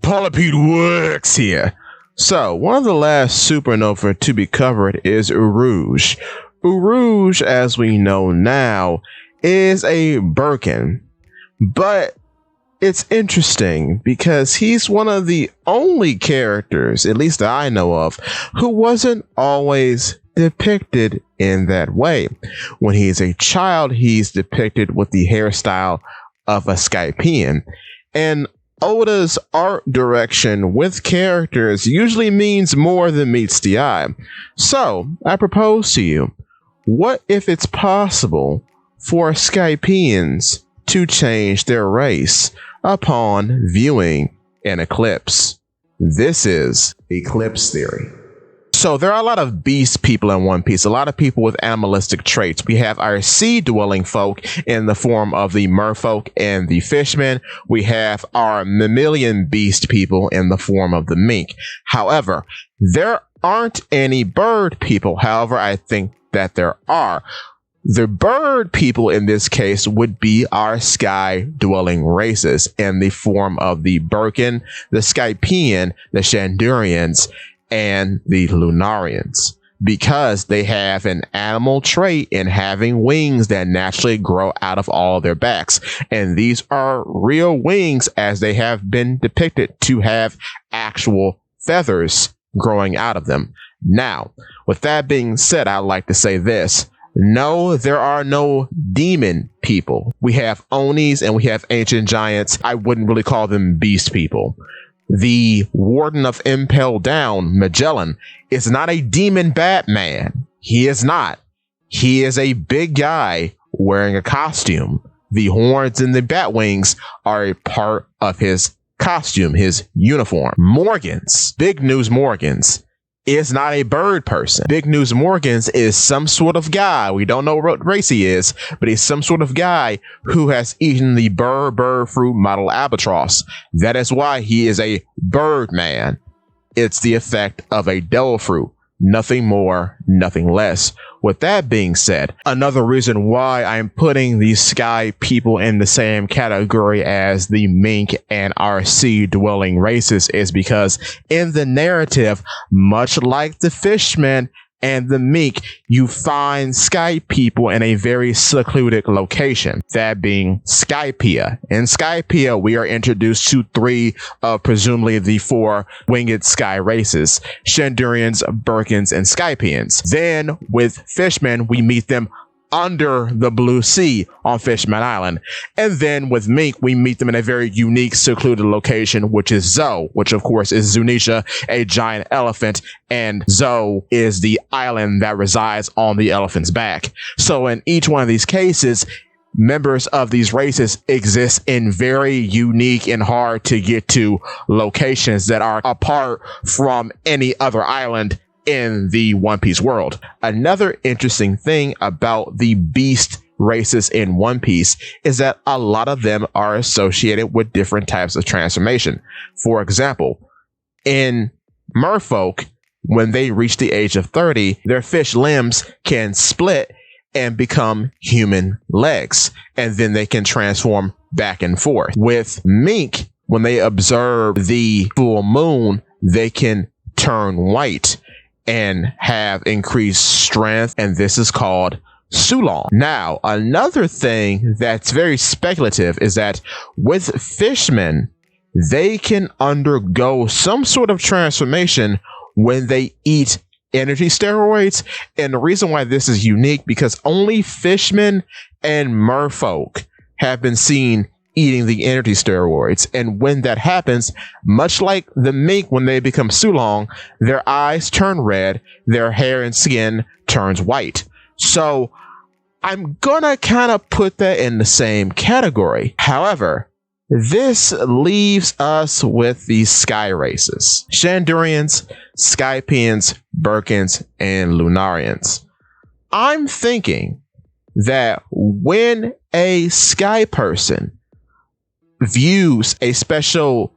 Polypede works here. So, one of the last supernova to be covered is Urouge. Urouge, as we know now, is a Birken, but it's interesting because he's one of the only characters, at least that I know of, who wasn't always depicted in that way. When he's a child, he's depicted with the hairstyle of a Skypian. And Oda's art direction with characters usually means more than meets the eye. So, I propose to you, what if it's possible for Skypians to change their race upon viewing an eclipse? This is Eclipse Theory. So there are a lot of beast people in One Piece, a lot of people with animalistic traits. We have our sea-dwelling folk in the form of the merfolk and the fishmen. We have our mammalian beast people in the form of the mink. However, there aren't any bird people. However, I think that there are. The bird people in this case would be our sky-dwelling races in the form of the Birken, the Skypian, the Chandurians, and the Lunarians, because they have an animal trait in having wings that naturally grow out of all their backs. And these are real wings, as they have been depicted to have actual feathers growing out of them. Now, with that being said, I'd like to say this. No, there are no demon people. We have Onis and we have ancient giants. I wouldn't really call them beast people. The Warden of Impel Down, Magellan, is not a demon Batman. He is not. He is a big guy wearing a costume. The horns and the bat wings are a part of his costume, his uniform. Morgans, Big News Morgans, is not a bird person. Big News Morgans is some sort of guy. We don't know what race he is, but he's some sort of guy who has eaten the bird fruit model albatross. That is why he is a bird man. It's the effect of a devil fruit. Nothing more, nothing less. With that being said, another reason why I'm putting these sky people in the same category as the mink and our sea-dwelling races is because in the narrative, much like the fishmen and the mink, you find sky people in a very secluded location, that being Skypiea. In Skypiea, we are introduced to 3 of presumably the 4 winged sky races, Chandurians, Birkens, and Skypians. Then, with fishmen, we meet them under the blue sea on Fishman Island. And then with mink, we meet them in a very unique, secluded location, which is Zou, which of course is Zunisha, a giant elephant, and Zou is the island that resides on the elephant's back. So in each one of these cases, members of these races exist in very unique and hard to get to locations that are apart from any other island in the One Piece world. Another interesting thing about the beast races in One Piece is that a lot of them are associated with different types of transformation. For example, in merfolk, when they reach the age of 30, their fish limbs can split and become human legs, and then they can transform back and forth. With mink, when they observe the full moon, they can turn white and have increased strength, and this is called Sulong. Now, another thing that's very speculative is that with fishmen, they can undergo some sort of transformation when they eat energy steroids. And the reason why this is unique, because only fishmen and merfolk have been seen eating the energy steroids. And when that happens, much like the mink, when they become Sulong, their eyes turn red, their hair and skin turns white. So I'm gonna kind of put that in the same category. However, this leaves us with these sky races: Chandurians, Skypians, Birkens, and Lunarians. I'm thinking that when a sky person views a special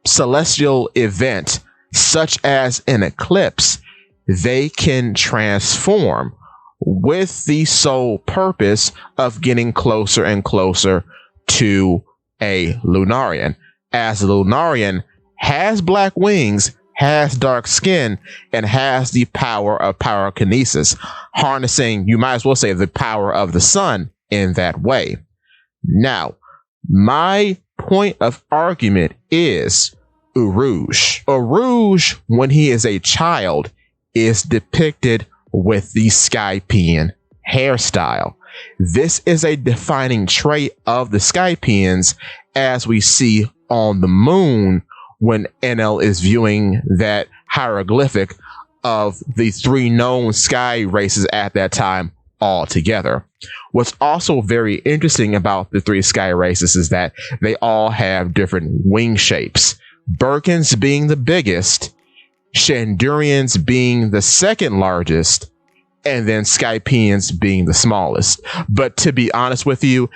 celestial event such as an eclipse, they can transform with the sole purpose of getting closer and closer to a Lunarian, as the Lunarian has black wings, has dark skin, and has the power of pyrokinesis, harnessing, you might as well say, the power of the sun in that way. Now, my point of argument is Urouge. Urouge, when he is a child, is depicted with the Skypian hairstyle. This is a defining trait of the Skypians, as we see on the moon when NL is viewing that hieroglyphic of the 3 known sky races at that time all together. What's also very interesting about the 3 sky races is that they all have different wing shapes. Birkens being the biggest, Chandurians being the second largest, and then Skypians being the smallest. But to be honest with you,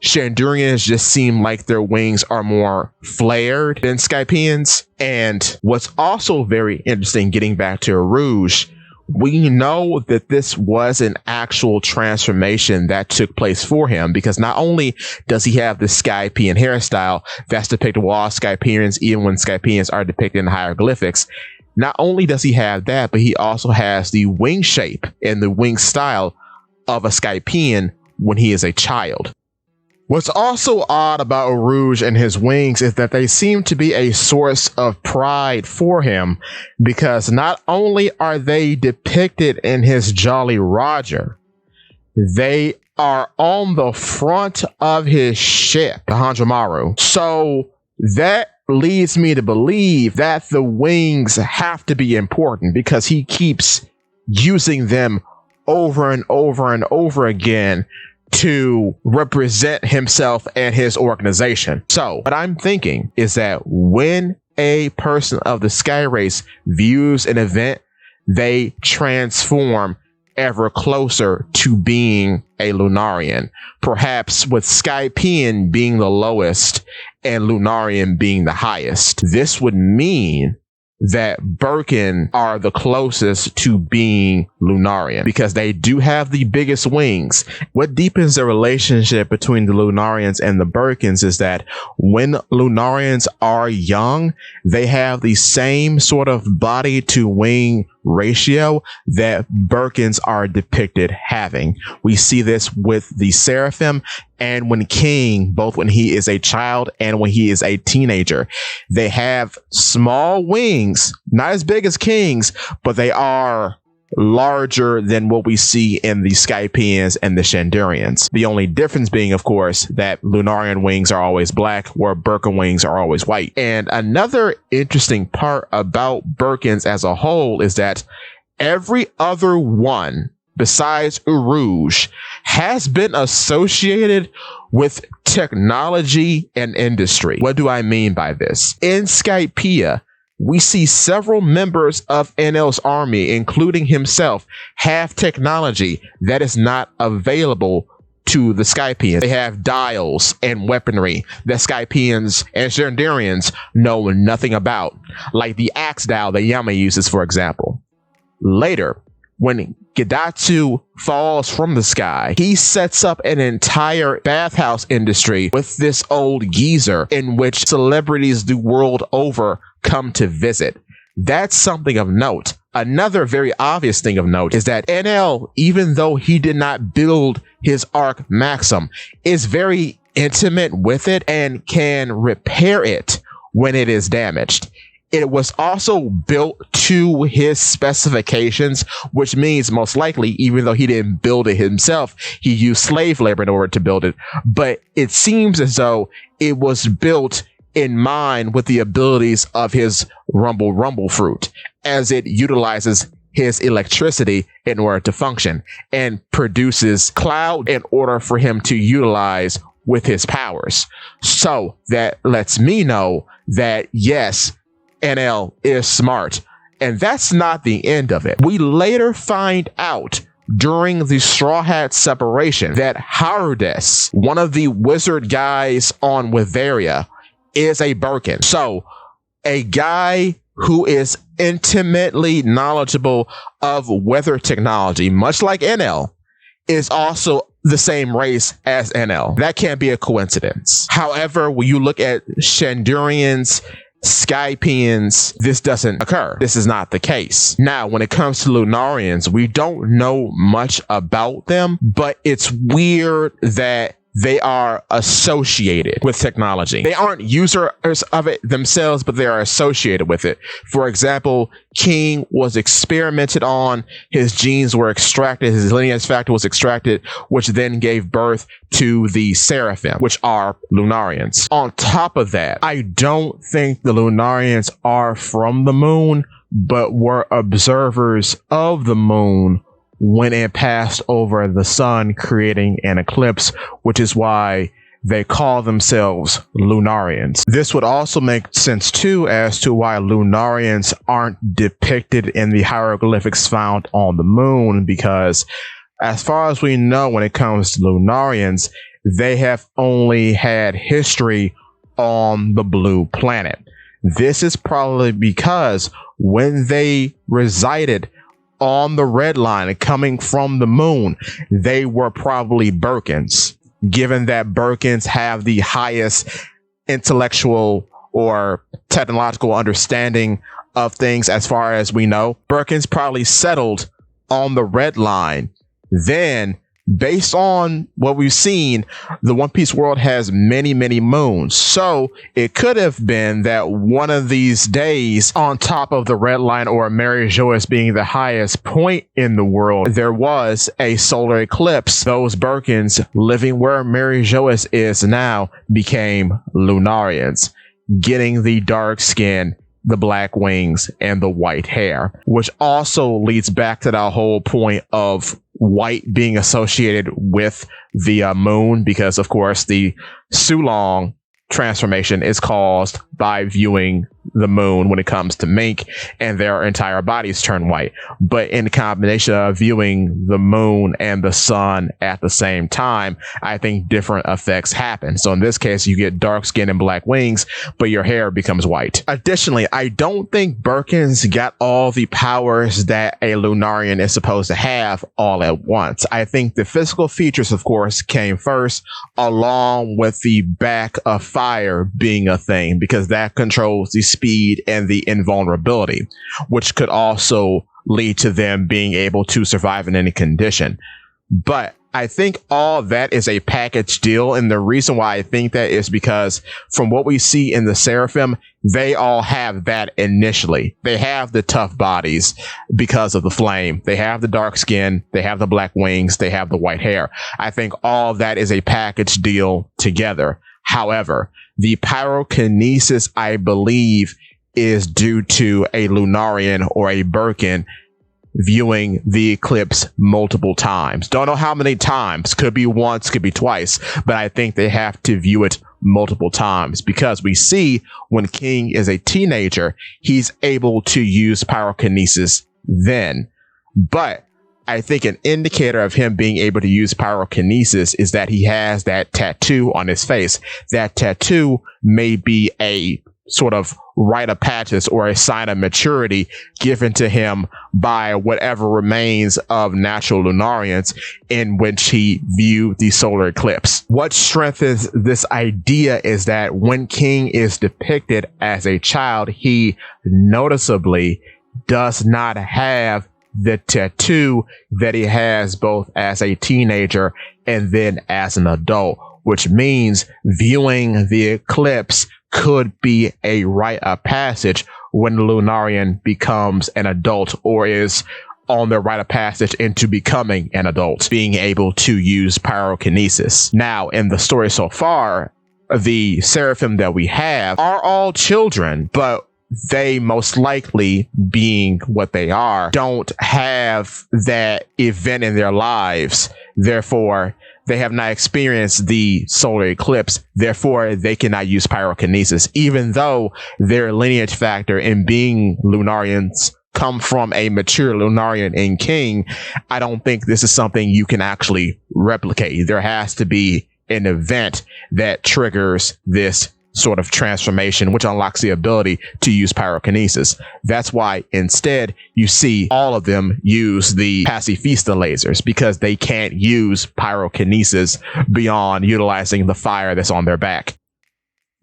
Chandurians just seem like their wings are more flared than Skypians. And what's also very interesting, getting back to Urouge, we know that this was an actual transformation that took place for him, because not only does he have the Skypian hairstyle that's depicted with all Skypians, even when Skypians are depicted in hieroglyphics, not only does he have that, but he also has the wing shape and the wing style of a Skypian when he is a child. What's also odd about Urouge and his wings is that they seem to be a source of pride for him, because not only are they depicted in his Jolly Roger, they are on the front of his ship, the Hanjamaru. So that leads me to believe that the wings have to be important, because he keeps using them over and over and over again to represent himself and his organization. So what I'm thinking is that when a person of the sky race views an event, they transform ever closer to being a Lunarian, perhaps with Skypian being the lowest and Lunarian being the highest. This would mean that Birken are the closest to being Lunarian, because they do have the biggest wings. What deepens the relationship between the Lunarians and the Birkens is that when Lunarians are young, they have the same sort of body to wing ratio that Birkens are depicted having. We see this with the Seraphim and when King, both when he is a child and when he is a teenager. They have small wings, not as big as King's, but they are larger than what we see in the Skypians and the Chandurians. The only difference being, of course, that Lunarian wings are always black, where Birken wings are always white. And another interesting part about Birkens as a whole is that every other one besides Urouge has been associated with technology and industry. What do I mean by this? In Skypea, we see several members of NL's army, including himself, have technology that is not available to the Skypians. They have dials and weaponry that Skypians and Chandurians know nothing about, like the axe dial that Yama uses, for example. Later, when Gidatsu falls from the sky, he sets up an entire bathhouse industry with this old geezer in which celebrities the world over come to visit. That's something of note. Another very obvious thing of note is that NL, even though he did not build his Arc Maxim, is very intimate with it and can repair it when it is damaged. It was also built to his specifications, which means most likely, even though he didn't build it himself, he used slave labor in order to build it. But it seems as though it was built in mind with the abilities of his rumble fruit, as it utilizes his electricity in order to function and produces cloud in order for him to utilize with his powers. So that lets me know that yes, NL is smart. And that's not the end of it. We later find out during the Straw Hat separation that Harudes, one of the wizard guys on Witheria, is a Birken. So a guy who is intimately knowledgeable of weather technology, much like NL, is also the same race as NL. That can't be a coincidence. However, when you look at Chandurians Skypeans, this doesn't occur. This is not the case. Now, when it comes to Lunarians, we don't know much about them, but it's weird that they are associated with technology. They aren't users of it themselves, but they are associated with it. For example, King was experimented on, his genes were extracted, his lineage factor was extracted, which then gave birth to the Seraphim, which are Lunarians. On top of that, I don't think the Lunarians are from the moon, but were observers of the moon when it passed over the sun, creating an eclipse, which is why they call themselves Lunarians. This would also make sense too as to why Lunarians aren't depicted in the hieroglyphics found on the moon, because as far as we know, when it comes to Lunarians, they have only had history on the blue planet. This is probably because when they resided on the red line coming from the moon, they were probably Birkens, given that Birkens have the highest intellectual or technological understanding of things as far as we know. Birkens probably settled on the red line. Then, based on what we've seen, the One Piece world has many, many moons. So it could have been that one of these days, on top of the red line or Mary Joyce being the highest point in the world, there was a solar eclipse. Those Birkens living where Mary Joyce is now became Lunarians, getting the dark skin, the black wings, and the white hair, which also leads back to that whole point of white being associated with the moon, because of course the Sulong transformation is caused by viewing the moon when it comes to mink, and their entire bodies turn white. But in combination of viewing the moon and the sun at the same time, I think different effects happen. So in this case, you get dark skin and black wings, but your hair becomes white. Additionally, I don't think Birkens got all the powers that a Lunarian is supposed to have all at once. I think the physical features, of course, came first, along with the back of fire being a thing, because that controls the speed and the invulnerability, which could also lead to them being able to survive in any condition. But I think all that is a package deal, and the reason why I think that is because from what we see in the Seraphim, they all have that initially. They have the tough bodies because of the flame. They have the dark skin, they have the black wings, they have the white hair. I think all that is a package deal together. However, the pyrokinesis, I believe, is due to a Lunarian or a Birken viewing the eclipse multiple times. Don't know how many times. Could be once, could be twice. But I think they have to view it multiple times, because we see when King is a teenager, he's able to use pyrokinesis then. But I think an indicator of him being able to use pyrokinesis is that he has that tattoo on his face. That tattoo may be a sort of rite of passage or a sign of maturity given to him by whatever remains of natural Lunarians in which he viewed the solar eclipse. What strengthens this idea is that when King is depicted as a child, he noticeably does not have the tattoo that he has both as a teenager and then as an adult, which means viewing the eclipse could be a rite of passage when the Lunarian becomes an adult, or is on the rite of passage into becoming an adult, being able to use pyrokinesis. Now, in the story so far, the Seraphim that we have are all children, but they most likely, being what they are, don't have that event in their lives. Therefore, they have not experienced the solar eclipse. Therefore, they cannot use pyrokinesis, even though their lineage factor in being Lunarians come from a mature Lunarian in King. I don't think this is something you can actually replicate. There has to be an event that triggers this sort of transformation, which unlocks the ability to use pyrokinesis. That's why instead you see all of them use the pacifista lasers, because they can't use pyrokinesis beyond utilizing the fire that's on their back.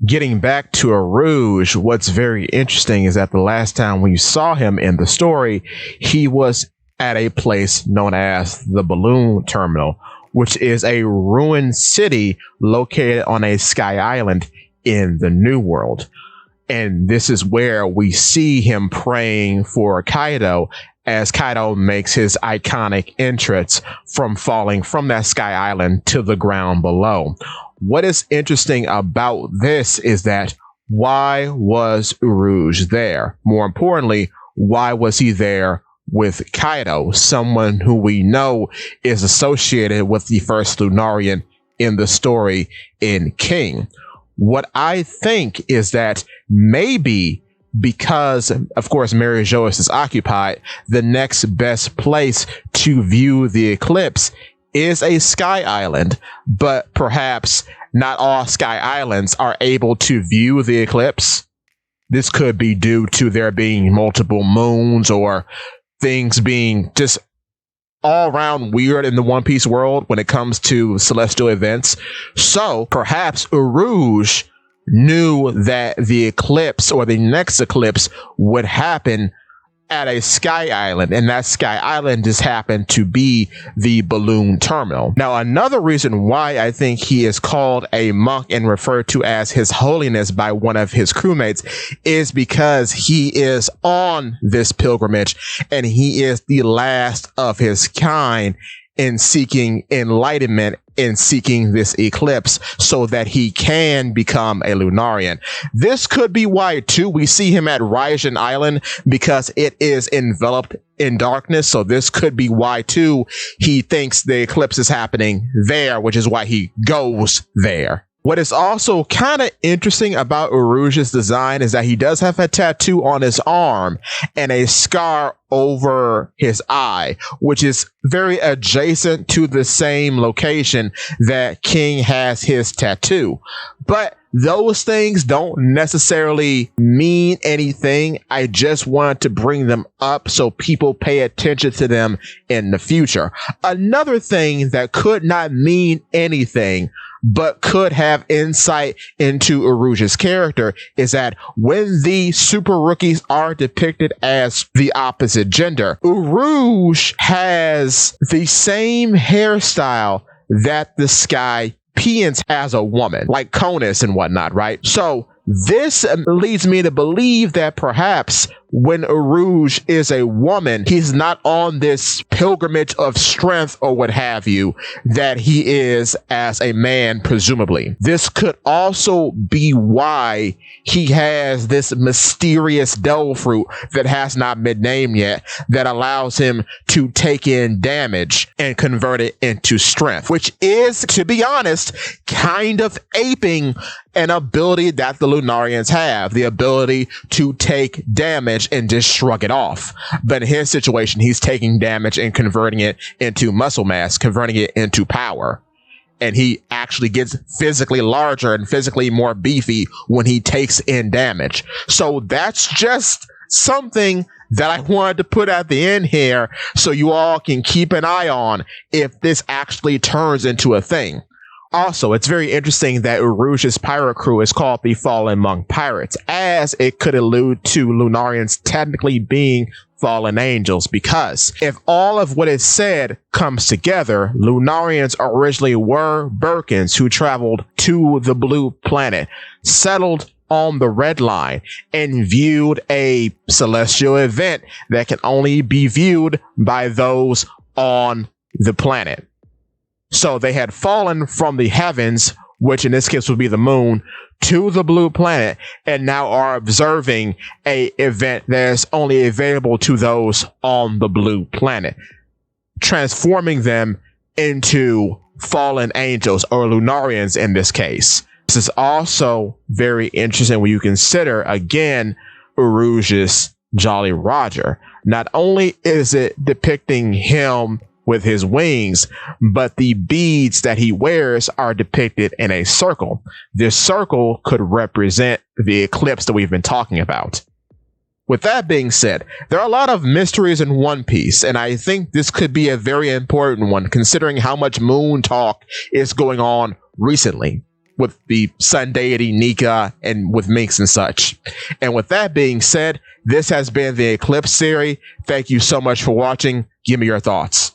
Getting back to Urouge, what's very interesting is that the last time we saw him in the story, he was at a place known as the Balloon Terminal, which is a ruined city located on a sky island in the New World. And this is where we see him praying for Kaido as Kaido makes his iconic entrance from falling from that sky island to the ground below. What is interesting about this is that why was Urouge there? More importantly, why was he there with Kaido, someone who we know is associated with the first Lunarian in the story in King? What I think is that maybe because, of course, Mary Joas is occupied, the next best place to view the eclipse is a sky island, but perhaps not all sky islands are able to view the eclipse. This could be due to there being multiple moons or things being just all around weird in the One Piece world when it comes to celestial events. So perhaps Urouge knew that the eclipse or the next eclipse would happen at a sky island, and that sky island just happened to be the Balloon Terminal. Now, another reason why I think he is called a monk and referred to as His Holiness by one of his crewmates is because he is on this pilgrimage and he is the last of his kind in seeking enlightenment, in seeking this eclipse so that he can become a Lunarian. This could be why too we see him at Raijin Island, because it is enveloped in darkness. So this could be why too he thinks the eclipse is happening there, which is why he goes there. What is also kind of interesting about Urouge's design is that he does have a tattoo on his arm and a scar over his eye, which is very adjacent to the same location that King has his tattoo. But those things don't necessarily mean anything. I just wanted to bring them up so people pay attention to them in the future. Another thing that could not mean anything but could have insight into Urouge's character is that when the super rookies are depicted as the opposite gender, Urouge has the same hairstyle that the Skypians as a woman, like Conus and whatnot, right? So this leads me to believe that perhaps when Urouge is a woman, he's not on this pilgrimage of strength or what have you that he is as a man, presumably. This could also be why he has this mysterious devil fruit that has not been named yet that allows him to take in damage and convert it into strength, which is, to be honest, kind of aping an ability that the Lunarians have, the ability to take damage and just shrug it off. But in his situation, he's taking damage and converting it into muscle mass, converting it into power. And he actually gets physically larger and physically more beefy when he takes in damage. So that's just something that I wanted to put at the end here so you all can keep an eye on if this actually turns into a thing. Also, it's very interesting that Urouge's pirate crew is called the Fallen Monk Pirates, as it could allude to Lunarians technically being fallen angels, because if all of what is said comes together, Lunarians originally were Birkens who traveled to the blue planet, settled on the red line, and viewed a celestial event that can only be viewed by those on the planet. So they had fallen from the heavens, which in this case would be the moon, to the blue planet, and now are observing a event that is only available to those on the blue planet, transforming them into fallen angels, or Lunarians in this case. This is also very interesting when you consider, again, Urouge's Jolly Roger. Not only is it depicting him with his wings, but the beads that he wears are depicted in a circle. This circle could represent the eclipse that we've been talking about. With that being said, there are a lot of mysteries in One Piece, and I think this could be a very important one considering how much moon talk is going on recently. with the sun deity Nika and with minks and such. And with that being said, this has been the Eclipse Theory. Thank you so much for watching. Give me your thoughts.